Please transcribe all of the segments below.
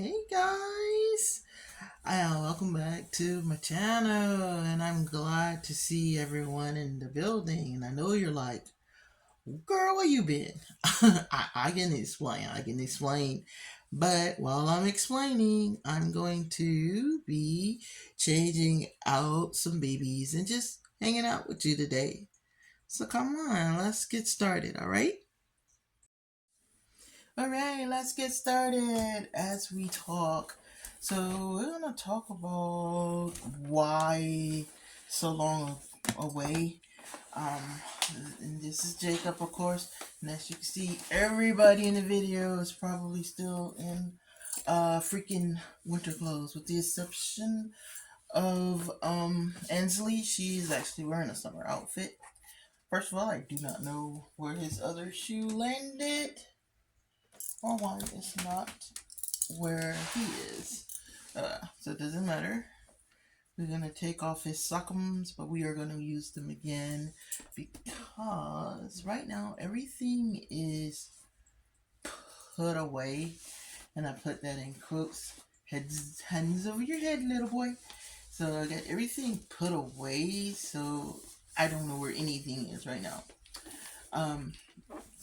Hey guys, welcome back to my channel, and I'm glad to see everyone in the building. And I know you're like, girl, where you been? I can explain. But while I'm explaining, I'm going to be changing out some babies and just hanging out with you today. So come on, let's get started, alright? Alright, let's get started as we talk. So, we're gonna talk about why so long away. Um, and this is Jacob, of course. And as you can see, everybody in the video is probably still in freaking winter clothes, with the exception of Ansley. She's actually wearing a summer outfit. First of all, I do not know where his other shoe landed, or why it's not where he is. So it doesn't matter. We're going to take off his sockums, but we are going to use them again because right now everything is put away. And I put that in quotes. Hands over your head, little boy. So I got everything put away, so I don't know where anything is right now.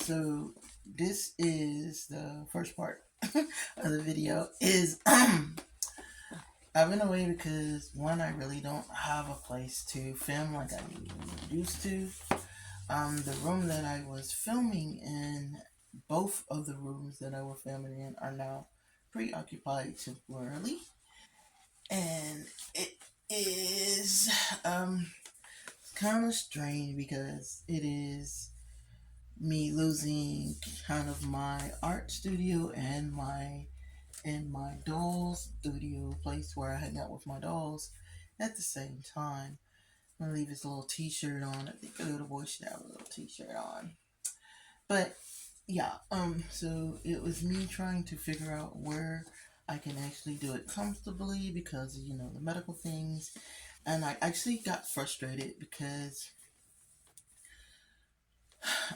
So this is the first part of the video. Is I've been away because one, I really don't have a place to film like I used to. The room that I was filming in, both of the rooms that I was filming in are now preoccupied temporarily, and it is kind of strange because it is me losing kind of my art studio and my dolls studio place where I hang out with my dolls at the same time. I'm gonna leave his little t-shirt on. I think the little boy should have a little t-shirt on. But yeah, so it was me trying to figure out where I can actually do it comfortably because the medical things, and I actually got frustrated because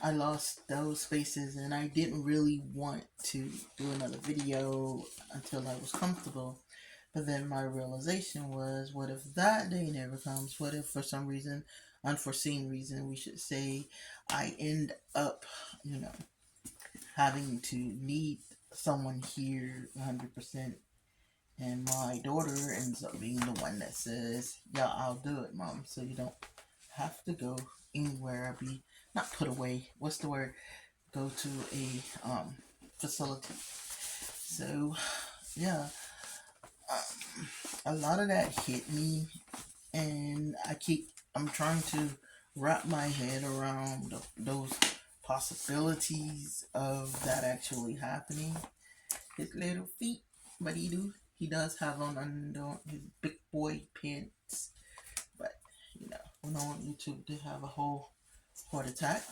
I lost those spaces and I didn't really want to do another video until I was comfortable. But then my realization was, what if that day never comes? What if for some reason, unforeseen reason, we should say, I end up, having to need someone here 100%, and my daughter ends up being the one that says, yeah, I'll do it, mom, so you don't have to go anywhere, be not put away, what's the word, go to a facility. So yeah, a lot of that hit me, and I'm trying to wrap my head around those possibilities of that actually happening. His little feet, but he does have on under his big boy pants, but we don't want YouTube to have a whole heart attack.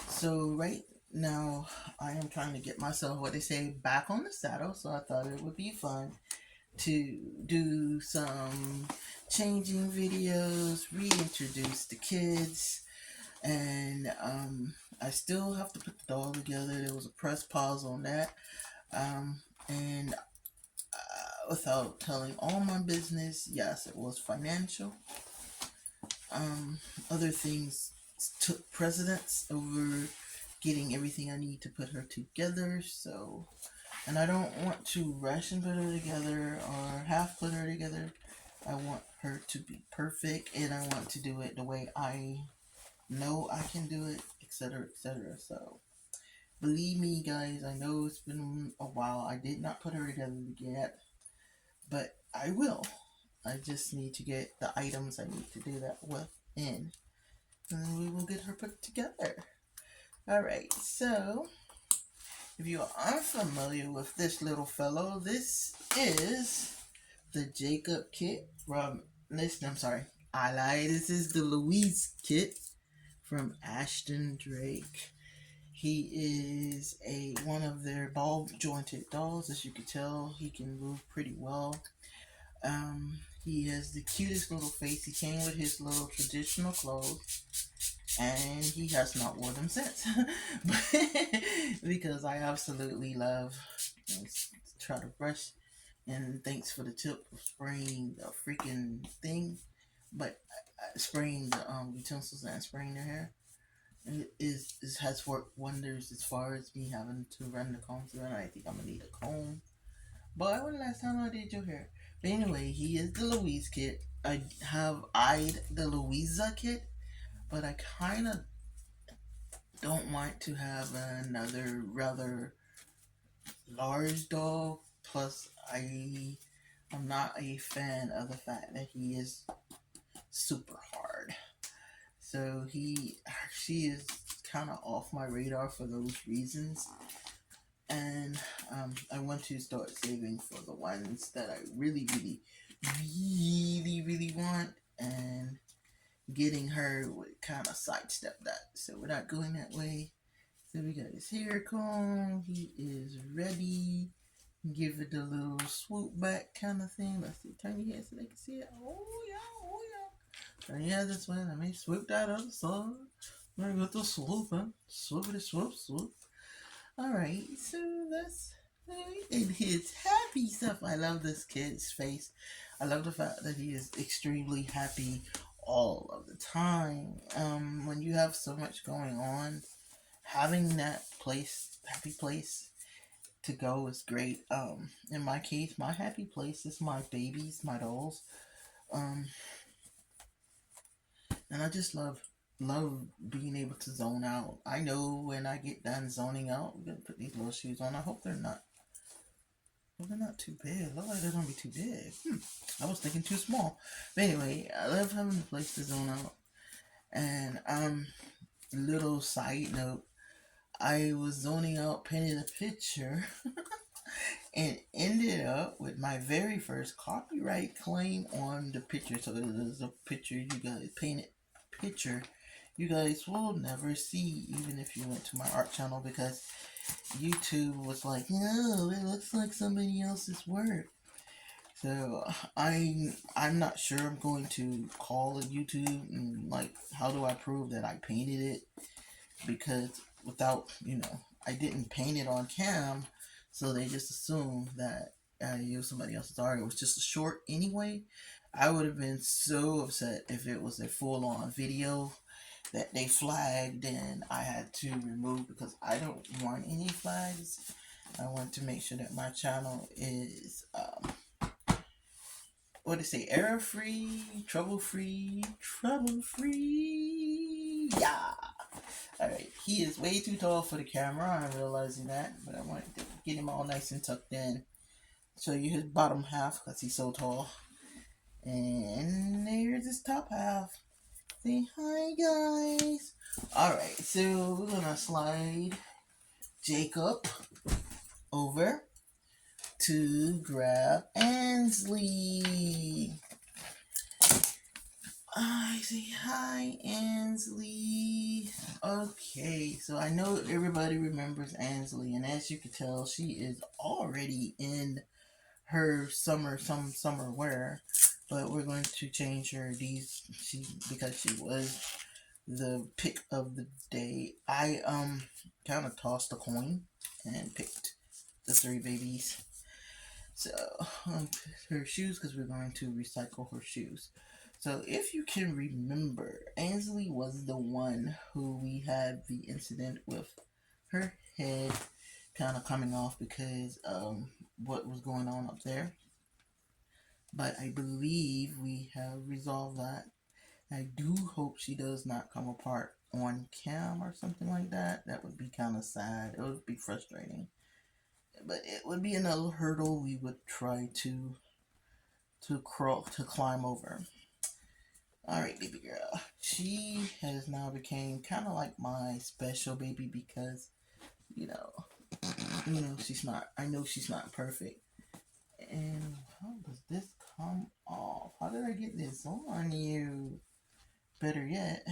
So right now I am trying to get myself, what they say, back on the saddle. So I thought it would be fun to do some changing videos, reintroduce the kids, and I still have to put the doll together. There was a press pause on that, and without telling all my business, yes, it was financial. Other things took precedence over getting everything I need to put her together. So, and I don't want to rush and put her together or half put her together. I want her to be perfect, and I want to do it the way I know I can do it, etc., etc. So, believe me, guys, I know it's been a while. I did not put her together yet, but I will. I just need to get the items I need to do that with in, and then we will get her put together. Alright, so if you are unfamiliar with this little fellow, this is the Jacob kit from, listen, I'm sorry, I lied. This is the Louise kit from Ashton Drake. He is one of their ball jointed dolls. As you can tell, he can move pretty well. He has the cutest little face. He came with his little traditional clothes, and he has not worn them since. Because I absolutely love, let's try to brush And thanks for the tip of spraying the freaking thing, but spraying the utensils and spraying their hair. It has worked wonders as far as me having to run the comb through, and I think I'm gonna need a comb. But when last time I did your hair? But anyway, he is the Louise kit. I have eyed the Louisa kit, but I kind of don't want to have another rather large dog. Plus, I'm not a fan of the fact that he is super hard. So she is kind of off my radar for those reasons. And I want to start saving for the ones that I really, really, really, really want. And getting her would kind of sidestep that. So we're not going that way. So we got his hair comb. He is ready. Give it a little swoop back kind of thing. Let's see. Turn your head so they can see it. Oh yeah, oh yeah. Turn your head this way. Let me swoop that other side. Let me get the swoop, huh? Swoopity swoop, swoop. Alright, so that's in his happy stuff. I love this kid's face. I love the fact that he is extremely happy all of the time. When you have so much going on, having that happy place to go is great. In my case, my happy place is my babies, my dolls. Um, and I just love being able to zone out. I know when I get done zoning out, I'm gonna put these little shoes on. I hope they're not. Well, they're not too big. Look like they're gonna be too big. I was thinking too small. But anyway, I love having a place to zone out. And little side note, I was zoning out, painting a picture, and ended up with my very first copyright claim on the picture. So it is a picture you guys painted picture you guys will never see, even if you went to my art channel, because YouTube was like, no, it looks like somebody else's work. So I'm not sure I'm going to call YouTube and like, how do I prove that I painted it? Because without, I didn't paint it on cam, so they just assume that I used somebody else's art. It was just a short anyway. I would have been so upset if it was a full-on video that they flagged and I had to remove, because I don't want any flags. I want to make sure that my channel is what they say, error free, trouble free. Yeah. Alright, he is way too tall for the camera. I'm realizing that, but I want to get him all nice and tucked in. Show you his bottom half because he's so tall. And there's his top half. Say hi, guys. Alright, so we're gonna slide Jacob over to grab Ansley. I say hi, Ansley. Okay, so I know everybody remembers Ansley, and as you can tell, she is already in her summer wear. But we're going to change her because she was the pick of the day. I kind of tossed a coin and picked the 3 babies. So her shoes, because we're going to recycle her shoes. So if you can remember, Ansley was the one who we had the incident with her head kind of coming off because what was going on up there. But I believe we have resolved that. I do hope she does not come apart on cam or something like that. That would be kind of sad. It would be frustrating. But it would be another hurdle we would try to climb over. Alright, baby girl. She has now became kind of like my special baby because, I know she's not perfect. And how does this come off? How did I get this on you? Better yet.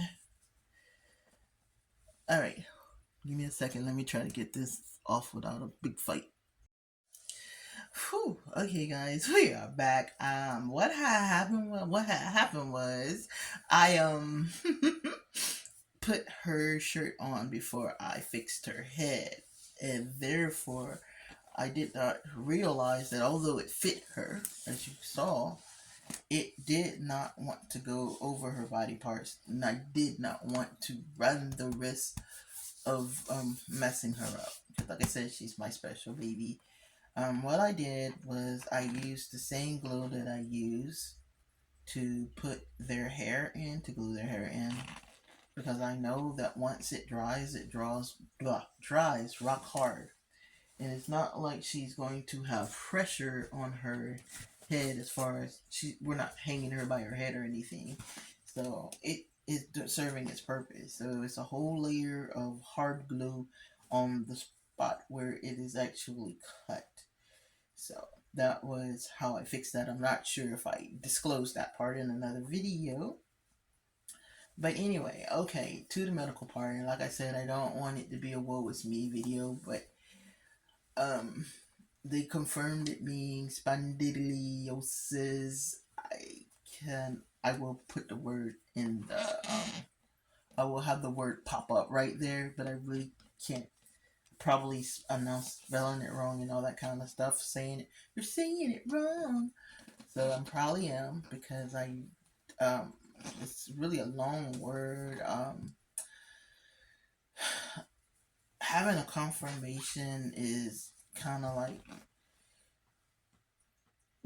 Alright, give me a second. Let me try to get this off without a big fight. Whew. Okay, guys, we are back. What had happened was I put her shirt on before I fixed her head, and therefore I did not realize that although it fit her, as you saw, it did not want to go over her body parts, and I did not want to run the risk of messing her up. Because like I said, she's my special baby. What I did was I used the same glue that I use to put their hair in, to glue their hair in, because I know that once it dries, dries rock hard. And it's not like she's going to have pressure on her head as far as we're not hanging her by her head or anything. So it is serving its purpose. So it's a whole layer of hard glue on the spot where it is actually cut. So that was how I fixed that. I'm not sure if I disclosed that part in another video. But anyway, okay, to the medical part. And like I said, I don't want it to be a woe is me video, but um they confirmed it being spondylosis. I will put the word in the I will have the word pop up right there, but I really can't probably announce spelling it wrong and all that kind of stuff, saying it, you're saying it wrong. So I probably am, because it's really a long word. Having a confirmation is kind of like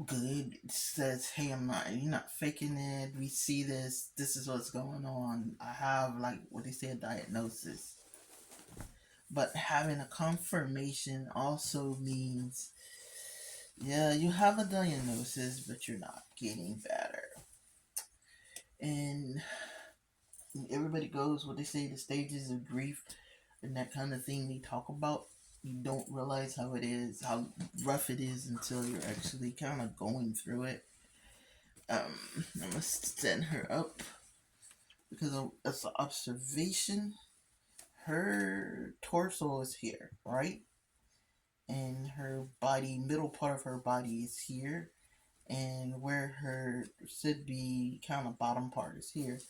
good. It says, hey, you're not faking it. We see this. This is what's going on. I have, like, what they say, a diagnosis. But having a confirmation also means, yeah, you have a diagnosis, but you're not getting better. And everybody goes, what they say, the stages of grief and that kind of thing they talk about. You don't realize how rough it is until you're actually kind of going through it. I must send her up because it's an observation. Her torso is here, right? And her body, middle part of her body is here. And where her should be kind of bottom part is here.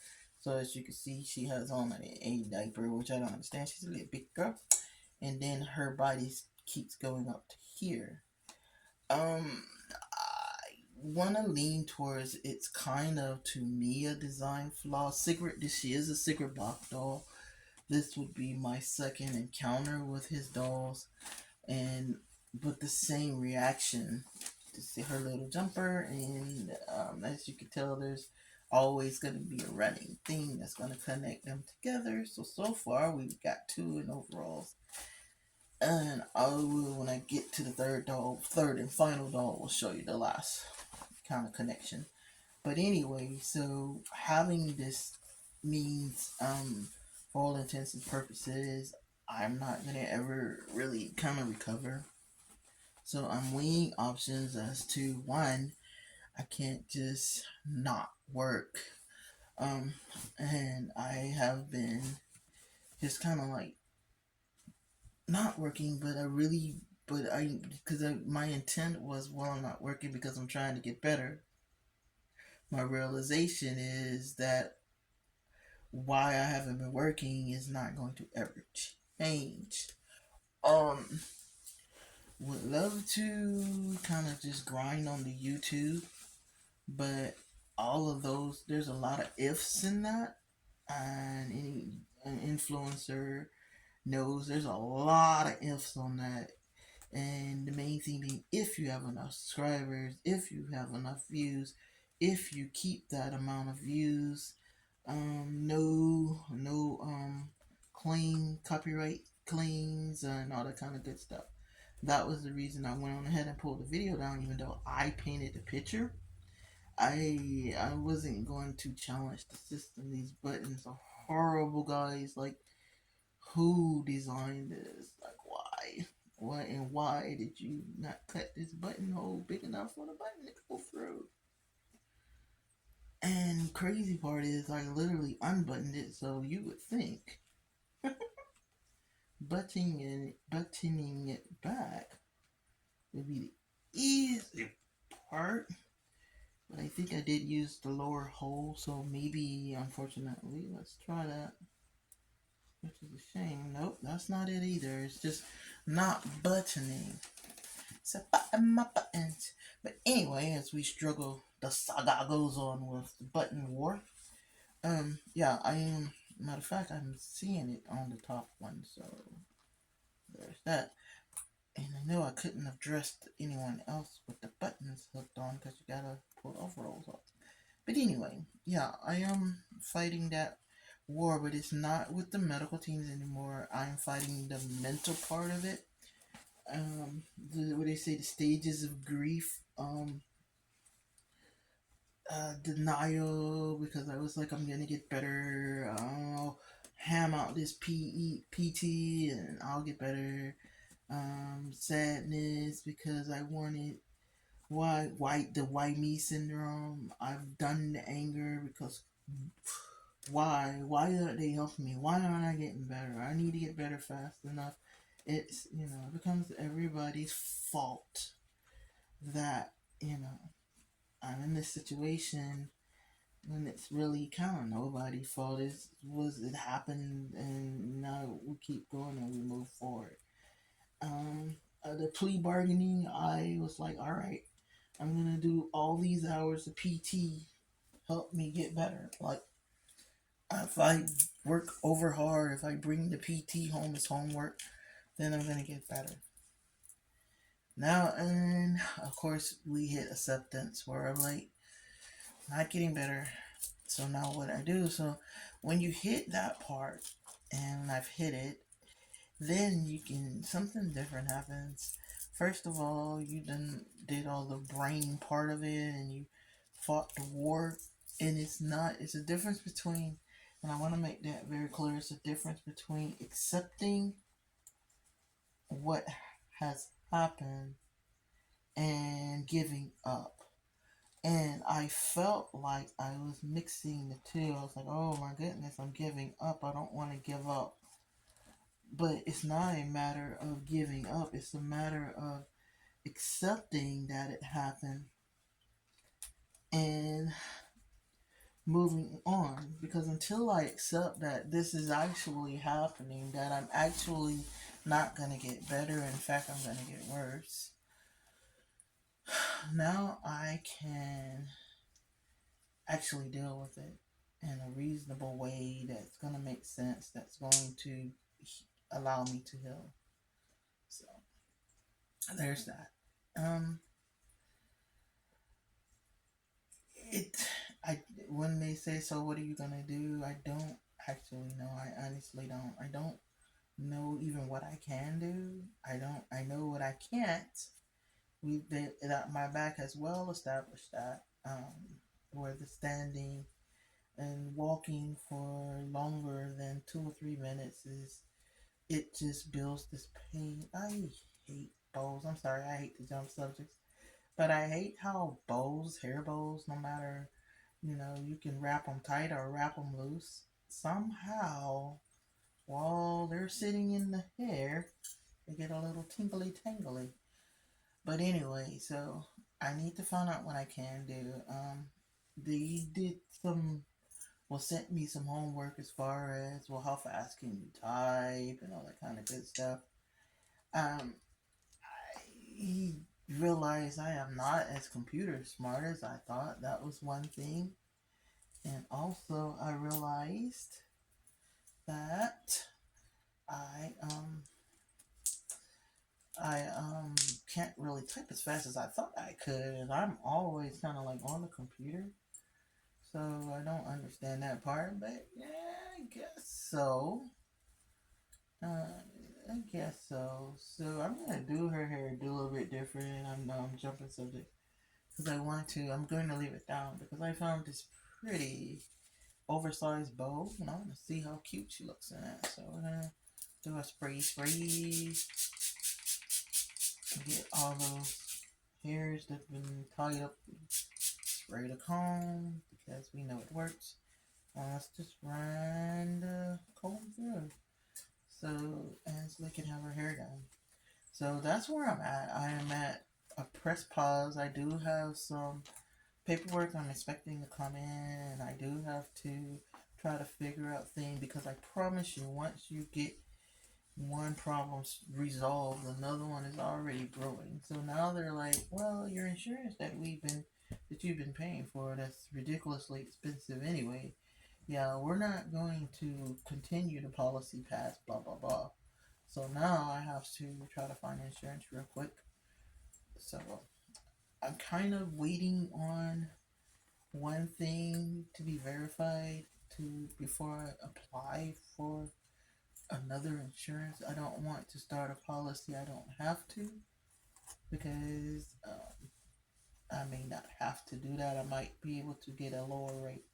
So as you can see, she has on a diaper, which I don't understand. She's a little big girl. And then her body keeps going up to here. I want to lean towards it's kind of, to me, a design flaw. Sigrid, she is a Sigrid Bock doll. This would be my second encounter with his dolls, but the same reaction to see her little jumper, and as you can tell, there's always going to be a running thing that's going to connect them together. So far we've got 2 in overalls. And I will, when I get to the third and final doll, will show you the last kind of connection. But anyway, so having this means, for all intents and purposes, I'm not gonna ever really kind of recover. So I'm weighing options as to, one, I can't just not work. And I have been just kind of like not working, but my intent was, well, I'm not working because I'm trying to get better. My realization is that why I haven't been working is not going to ever change. Would love to kind of just grind on the YouTube, but all of those, there's a lot of ifs in that, and an influencer knows there's a lot of ifs on that. And the main thing being, if you have enough subscribers, if you have enough views, if you keep that amount of views, no copyright claims and all that kind of good stuff. That was the reason I went on ahead and pulled the video down, even though I painted the picture. I wasn't going to challenge the system. These buttons are horrible, guys. Like, who designed this? Like, why? Why did you not cut this buttonhole big enough for the button to go through? And crazy part is, I literally unbuttoned it, so you would think buttoning it back would be the easy part. But I think I did use the lower hole, so maybe, unfortunately, let's try that. Which is a shame. Nope, that's not it either. It's just not buttoning. So button my buttons. But anyway, as we struggle, the saga goes on with the button war. Yeah, I am. Matter of fact, I'm seeing it on the top one, so there's that. And I know I couldn't have dressed anyone else with the buttons hooked on because you gotta pull overalls off. But anyway, yeah, I am fighting that war, but it's not with the medical teams anymore. I'm fighting the mental part of it. What they say, the stages of grief. Denial because I was like, I'm gonna get better. I'll ham out this PT and I'll get better. Sadness because I wanted why me syndrome. I've done the anger because why aren't they helping me? Why aren't I getting better? I need to get better fast enough. It's it becomes everybody's fault that I'm in this situation when it's really kind of nobody's fault. It happened, and now we keep going and we move forward. The plea bargaining, I was like, all right, I'm gonna do all these hours of PT, help me get better. Like if I work over hard, if I bring the PT home as homework, then I'm gonna get better. Now, and of course, we hit acceptance where I'm like, not getting better. So now what I do, so when you hit that part, and I've hit it, then you can, something different happens. First of all, you did all the brain part of it, and you fought the war, and it's a difference between, and I want to make that very clear, it's a difference between accepting what has happened and giving up. And I felt like I was mixing the two. I was like, oh my goodness, I'm giving up. I don't want to give up. But it's not a matter of giving up, it's a matter of accepting that it happened and moving on. Because until I accept that this is actually happening, that I'm actually not going to get better, in fact, I'm going to get worse, now I can actually deal with it in a reasonable way that's going to make sense, that's going to allow me to heal. So there's that. It I When they say, so what are you gonna do, I don't actually know. I honestly don't. I don't know even what I can do. I know what I can't. That my back has well established that where the standing and walking for longer than 2 or 3 minutes is, it just builds this pain. I hate bows. I'm sorry, I hate to jump subjects, but I hate how hair bows, no matter, you can wrap them tight or wrap them loose. Somehow, while they're sitting in the hair, they get a little tingly tangly. But anyway, so I need to find out what I can do. They did some, well, sent me some homework as far as, well, how fast can you type and all that kind of good stuff. I realized I am not as computer smart as I thought. That was one thing. And also I realized that I um I can't really type as fast as I thought I could, and I'm always kind of like on the computer, so I don't understand that part. But yeah, I guess so. I guess so. So I'm gonna do her hair do a little bit different. I'm jumping subject because I want to. I'm going to leave it down because I found this pretty oversized bow, and I want to see how cute she looks in it. So we're gonna do a spray, get all those hairs that've been tied up, spray the comb because we know it works. Let's just run the comb through so Ansley can have her hair done. So that's where I'm at. I am at a press pause. I do have some paperwork I'm expecting to come in, and I do have to try to figure out things because I promise you, once you get one problem's resolved, another one is already brewing. So now they're like, well, your insurance that you've been paying for, that's ridiculously expensive anyway. Yeah, we're not going to continue the policy past blah blah blah. So now I have to try to find insurance real quick. So I'm kind of waiting on one thing to be verified to before I apply for another insurance. I don't want to start a policy I don't have to, because I may not have to do that. I might be able to get a lower rate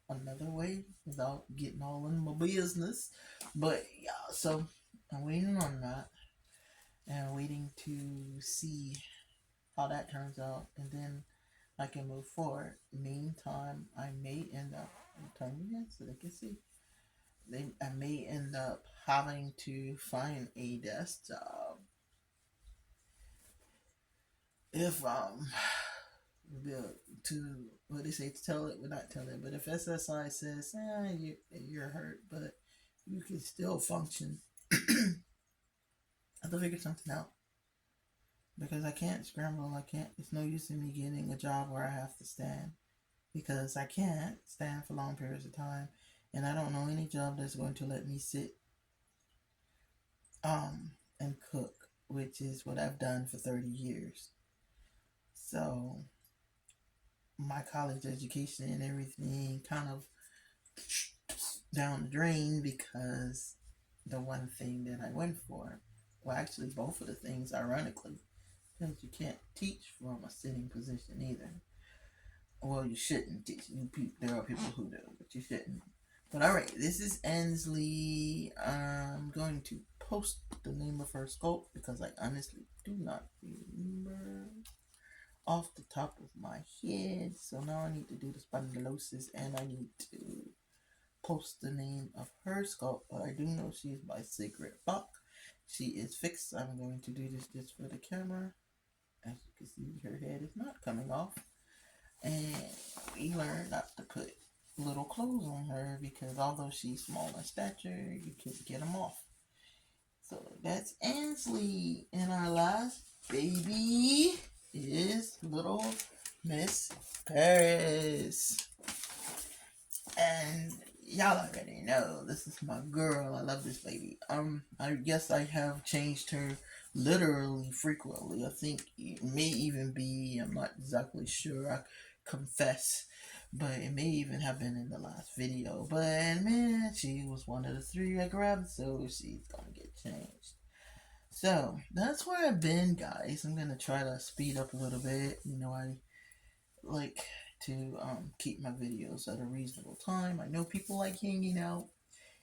another way without getting all in my business. But yeah, so I'm waiting on that and waiting to see how that turns out, and then I can move forward. Meantime, I may end up turning in so they can see. I may end up having to find a desk job if the to what they say, to tell it, but not tell it. But if SSI says, you're hurt, but you can still function, I have to figure something out, because I can't scramble. I can't. It's no use in me getting a job where I have to stand, because I can't stand for long periods of time, and I don't know any job that's going to let me sit and cook, which is what I've done for 30 years. So my college education and everything kind of down the drain, because the one thing that I went for, well, actually both of the things, ironically, because you can't teach from a sitting position either. Well, you shouldn't teach. There are people who do, but you shouldn't. But alright, this is Ansley. I'm going to post the name of her sculpt because I honestly do not remember off the top of my head. So now I need to do the spondylosis, and I need to post the name of her sculpt. But I do know she is by Sigrid Bock. She is fixed. I'm going to do this just for the camera. As you can see, her head is not coming off. And we learned not to put little clothes on her, because although she's small in stature, you can get them off. So that's Ansley. And our last baby is little Miss Paris. And y'all already know this is my girl. I love this baby. I guess I have changed her literally frequently. I think it may even be, I'm not exactly sure, I confess, but it may even have been in the last video. But man, she was one of the 3 I grabbed, so she's gonna get changed. So that's where I've been, guys. I'm gonna try to speed up a little bit. I like to keep my videos at a reasonable time. I know people like hanging out,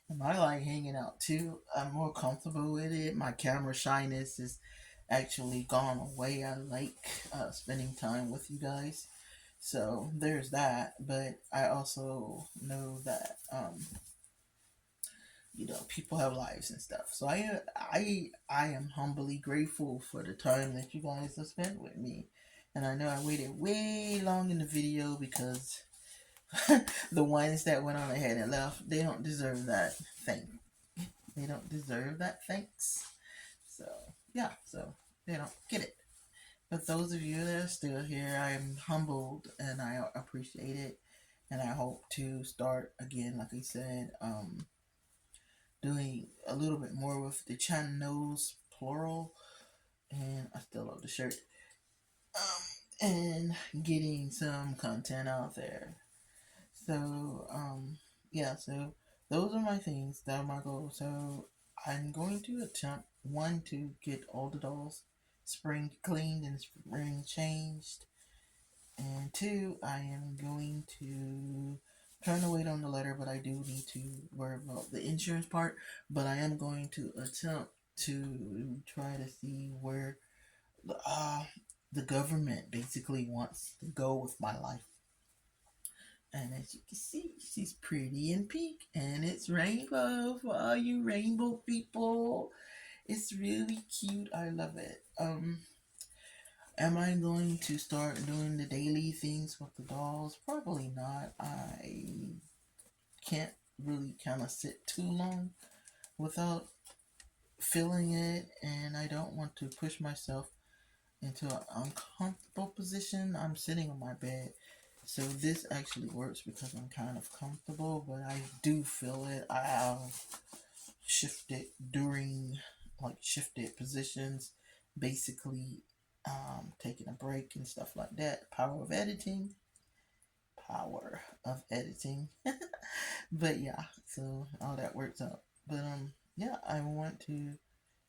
and I like hanging out too. I'm more comfortable with it. My camera shyness is actually gone away. I like spending time with you guys. So there's that. But I also know that people have lives and stuff. So I am humbly grateful for the time that you guys have spent with me. And I know I waited way long in the video, because the ones that went on ahead and left, they don't deserve that thank. They don't deserve that thanks. So yeah, so they don't get it. But those of you that are still here, I am humbled and I appreciate it. And I hope to start again, like I said, doing a little bit more with the channels, plural. And I still love the shirt. And getting some content out there. So, yeah, so those are my things. That are my goals. So I'm going to attempt, one, to get all the dolls spring cleaned and spring changed. And 2, I am going to trying to wait on the letter, but I do need to worry about the insurance part. But I am going to attempt to try to see where the government basically wants to go with my life. And as you can see, she's pretty in pink, and it's rainbow for all you rainbow people. It's really cute. I love it. Am I going to start doing the daily things with the dolls? Probably not. I can't really kind of sit too long without feeling it, and I don't want to push myself into an uncomfortable position. I'm sitting on my bed, so this actually works because I'm kind of comfortable, but I do feel it. I have shifted during, like, shifted positions, basically taking a break and stuff like that. Power of editing. But yeah, so all that works out. But yeah, I want to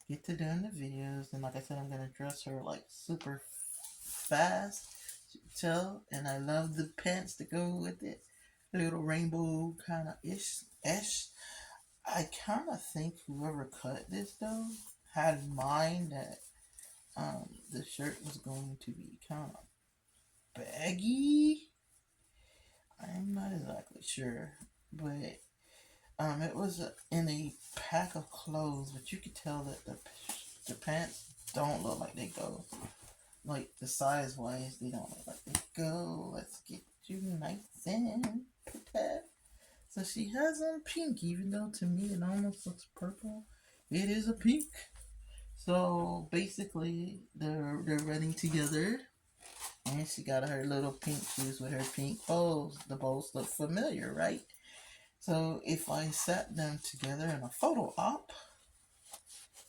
get to doing the videos, and like I said, I'm gonna dress her like super fast, tell, and I love the pants to go with it, little rainbow kind of ish. I kind of think whoever cut this though had in mind that the shirt was going to be kind of baggy. I'm not exactly sure, but it was in a pack of clothes, but you could tell that the pants don't look like they go. Like, the size wise, they don't look like they go. Let's get you nice and prepared. So she has on pink, even though to me it almost looks purple. It is a pink. So basically, they're running together, and she got her little pink shoes with her pink bows. The bows look familiar, right? So if I set them together in a photo op,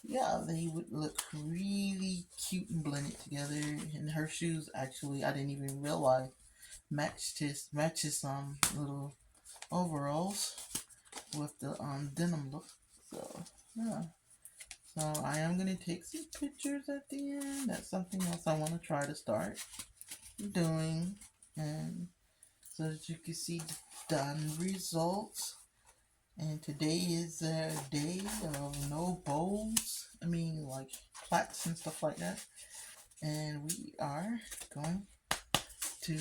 yeah, they would look really cute and blended together. And her shoes, actually, I didn't even realize matches little overalls with the denim look. So yeah, so I am gonna take some pictures at the end. That's something else I want to try to start doing, and so that you can see the done results. And today is a day of no bows. I mean, like plaits and stuff like that. And we are going to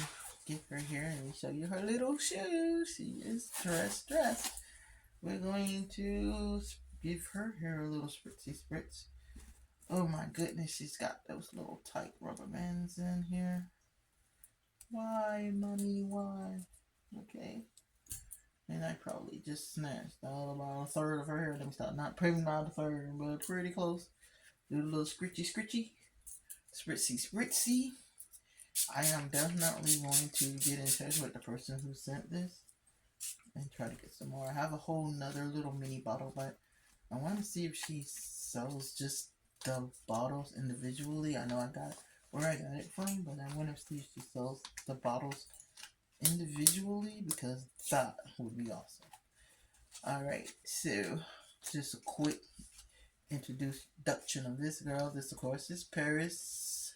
get her here and show you her little shoes. She is dressed. We're going to give her hair a little spritz. Oh my goodness, she's got those little tight rubber bands in here. Why, mommy, why? Okay. And I probably just snatched out about a third of her hair. Let me stop. Not probably about a third, but pretty close. Do a little scritchy. Spritzy. I am definitely going to get in touch with the person who sent this and try to get some more. I have a whole nother little mini bottle, but I want to see if she sells just the bottles individually. I know I got where I got it from, but I want to see if she sells the bottles individually, because that would be awesome. Alright, so just a quick introduction of this girl. This, of course, is Paris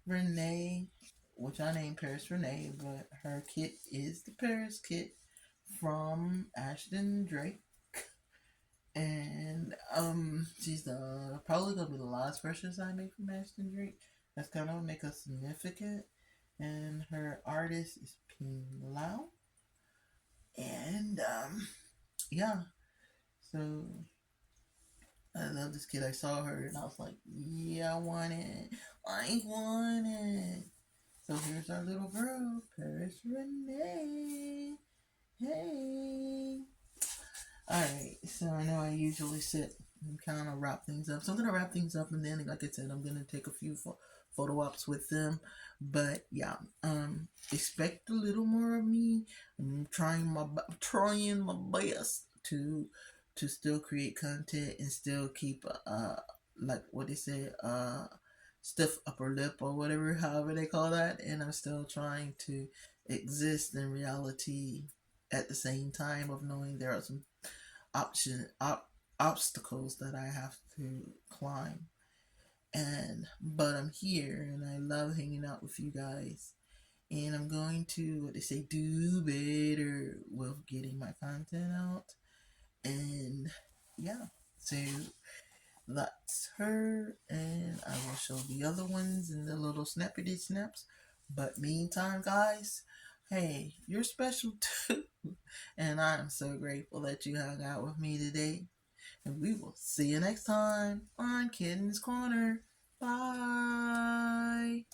Renée, which I named Paris Renée, but her kit is the Paris kit from Ashton Drake. And she's probably gonna be the last purchase I make from Ashton Drake. That's gonna make her significant. And her artist is Ping Lau. And yeah, so I love this kid. I saw her and I was like, yeah, I want it. So here's our little girl, Paris Renée. Hey. Alright, so I know I usually sit and kind of wrap things up. So I'm going to wrap things up, and then, like I said, I'm going to take a few photo ops with them. But yeah, expect a little more of me. I'm trying my best to still create content and still keep like what they say, stiff upper lip or whatever, however they call that. And I'm still trying to exist in reality at the same time of knowing there are some obstacles that I have to climb. But I'm here and I love hanging out with you guys. And I'm going to, what they say, do better with getting my content out. And yeah, so that's her, and I will show the other ones in the little snappity snaps. But meantime, guys, hey, you're special too. And I'm so grateful that you hung out with me today. And we will see you next time on Kitten's Corner. Bye.